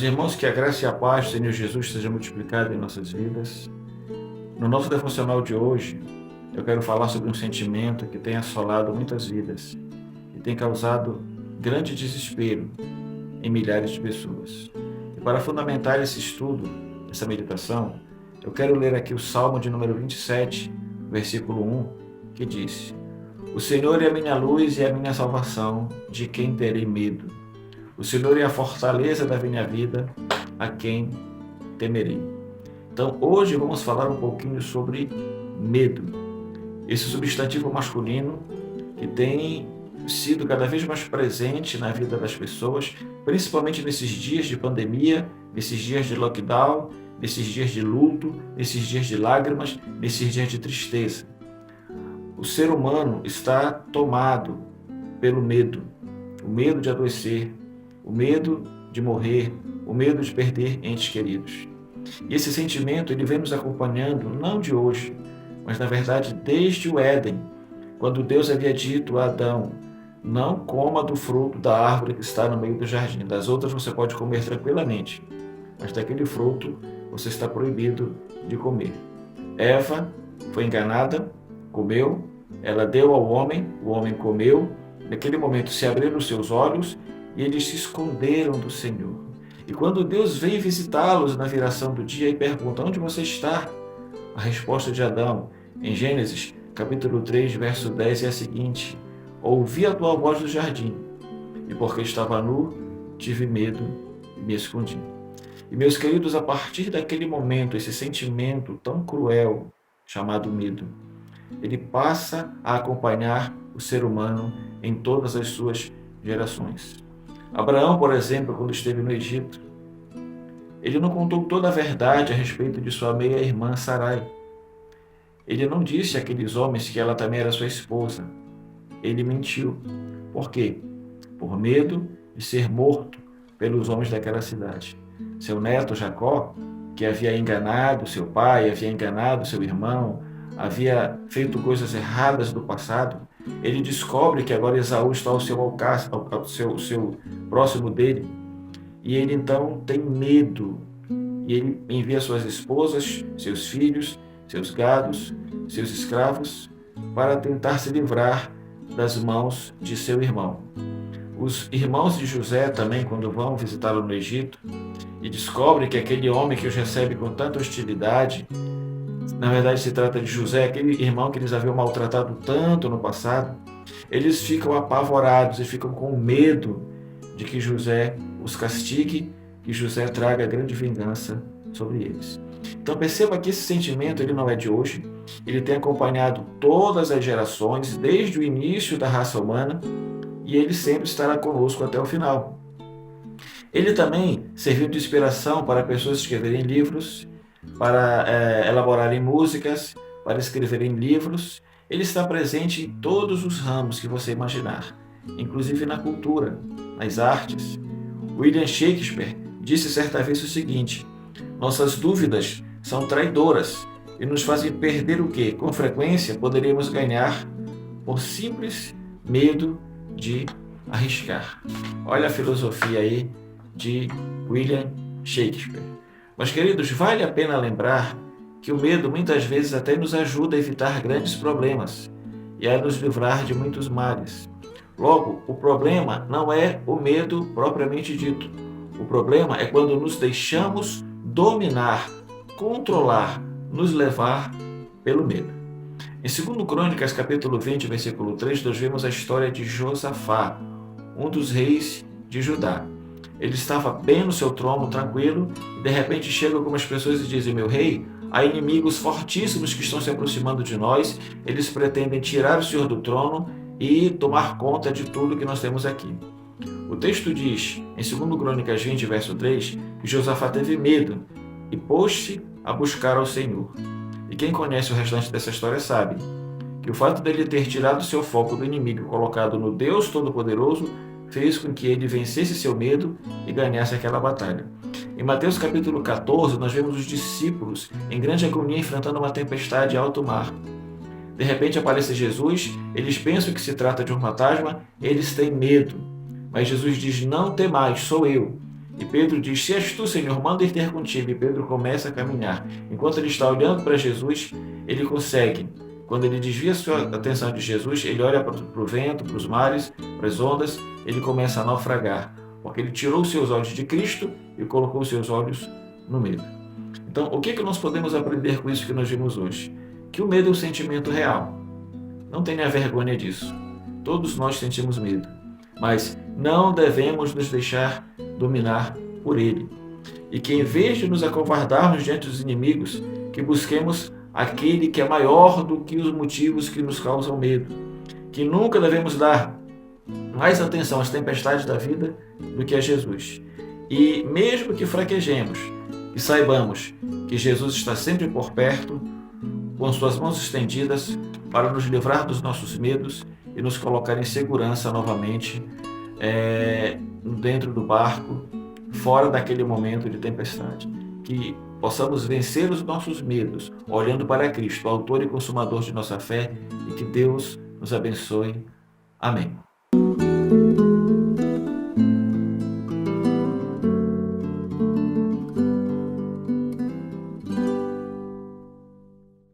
irmãos, que a graça e a paz do Senhor Jesus seja multiplicada em nossas vidas. No nosso devocional de hoje, eu quero falar sobre um sentimento que tem assolado muitas vidas e tem causado grande desespero em milhares de pessoas. E para fundamentar esse estudo, essa meditação, eu quero ler aqui o Salmo de número 27, versículo 1, que diz: O Senhor é a minha luz e a minha salvação, de quem terei medo? O Senhor é a fortaleza da minha vida, a quem temerei? Então, hoje vamos falar um pouquinho sobre medo. Esse substantivo masculino que tem sido cada vez mais presente na vida das pessoas, principalmente nesses dias de pandemia, nesses dias de lockdown, nesses dias de luto, nesses dias de lágrimas, nesses dias de tristeza. O ser humano está tomado pelo medo, o medo de adoecer, o medo de morrer, o medo de perder entes queridos. E esse sentimento ele vem nos acompanhando não de hoje, mas na verdade desde o Éden, quando Deus havia dito a Adão: não coma do fruto da árvore que está no meio do jardim. Das outras você pode comer tranquilamente, mas daquele fruto você está proibido de comer. Eva foi enganada, comeu, ela deu ao homem, o homem comeu. Naquele momento se abriram os seus olhos e eles se esconderam do Senhor. E quando Deus vem visitá-los na viração do dia e pergunta: onde você está? A resposta de Adão, em Gênesis, capítulo 3, verso 10, é a seguinte: ouvi a tua voz do jardim, e porque estava nu, tive medo e me escondi. E meus queridos, a partir daquele momento, esse sentimento tão cruel, chamado medo, ele passa a acompanhar o ser humano em todas as suas gerações. Abraão, por exemplo, quando esteve no Egito, ele não contou toda a verdade a respeito de sua meia-irmã Sarai. Ele não disse àqueles homens que ela também era sua esposa. Ele mentiu. Por quê? Por medo de ser morto pelos homens daquela cidade. Seu neto Jacó, que havia enganado seu pai, havia enganado seu irmão, havia feito coisas erradas no passado, ele descobre que agora Esaú está ao seu alcance, ao seu próximo dele, e ele então tem medo, e ele envia suas esposas, seus filhos, seus gados, seus escravos, para tentar se livrar das mãos de seu irmão. Os irmãos de José também, quando vão visitá-lo no Egito, e descobrem que aquele homem que os recebe com tanta hostilidade, na verdade se trata de José, aquele irmão que eles haviam maltratado tanto no passado, eles ficam apavorados e ficam com medo de que José os castigue, que José traga grande vingança sobre eles. Então perceba que esse sentimento ele não é de hoje, ele tem acompanhado todas as gerações, desde o início da raça humana, e ele sempre estará conosco até o final. Ele também serviu de inspiração para pessoas escreverem livros, para elaborarem músicas, para escreverem livros. Ele está presente em todos os ramos que você imaginar, inclusive na cultura, nas artes. William Shakespeare disse certa vez o seguinte: nossas dúvidas são traidoras e nos fazem perder o que, com frequência, poderíamos ganhar por simples medo de arriscar. Olha a filosofia aí de William Shakespeare. Mas, queridos, vale a pena lembrar que o medo muitas vezes até nos ajuda a evitar grandes problemas e a nos livrar de muitos males. Logo, o problema não é o medo propriamente dito. O problema é quando nos deixamos dominar, controlar, nos levar pelo medo. Em 2 Crônicas, capítulo 20, versículo 3, nós vemos a história de Josafá, um dos reis de Judá. Ele estava bem no seu trono, tranquilo, e de repente chegam algumas pessoas e dizem: meu rei, há inimigos fortíssimos que estão se aproximando de nós, eles pretendem tirar o senhor do trono e tomar conta de tudo que nós temos aqui. O texto diz, em 2 Crônicas 20, verso 3, que Josafá teve medo e pôs-se a buscar ao Senhor. E quem conhece o restante dessa história sabe que o fato dele ter tirado seu foco do inimigo e colocado no Deus Todo-Poderoso fez com que ele vencesse seu medo e ganhasse aquela batalha. Em Mateus capítulo 14, nós vemos os discípulos em grande agonia enfrentando uma tempestade em alto mar. De repente aparece Jesus, eles pensam que se trata de um fantasma, eles têm medo. Mas Jesus diz: não temais, sou eu. E Pedro diz: se és tu, Senhor, manda ir ter contigo. E Pedro começa a caminhar. Enquanto ele está olhando para Jesus, ele consegue. Quando ele desvia sua atenção de Jesus, ele olha para o vento, para os mares, para as ondas, ele começa a naufragar. Porque ele tirou os seus olhos de Cristo e colocou os seus olhos no medo. Então, o que nós podemos aprender com isso que nós vimos hoje? Que o medo é um sentimento real. Não tenha vergonha disso. Todos nós sentimos medo. Mas não devemos nos deixar dominar por ele. E que em vez de nos acovardarmos diante dos inimigos, que busquemos aquele que é maior do que os motivos que nos causam medo. Que nunca devemos dar mais atenção às tempestades da vida do que a Jesus. E mesmo que fraquejemos, que saibamos que Jesus está sempre por perto, com suas mãos estendidas, para nos livrar dos nossos medos e nos colocar em segurança novamente dentro do barco, fora daquele momento de tempestade. Que possamos vencer os nossos medos, olhando para Cristo, autor e consumador de nossa fé, e que Deus nos abençoe. Amém.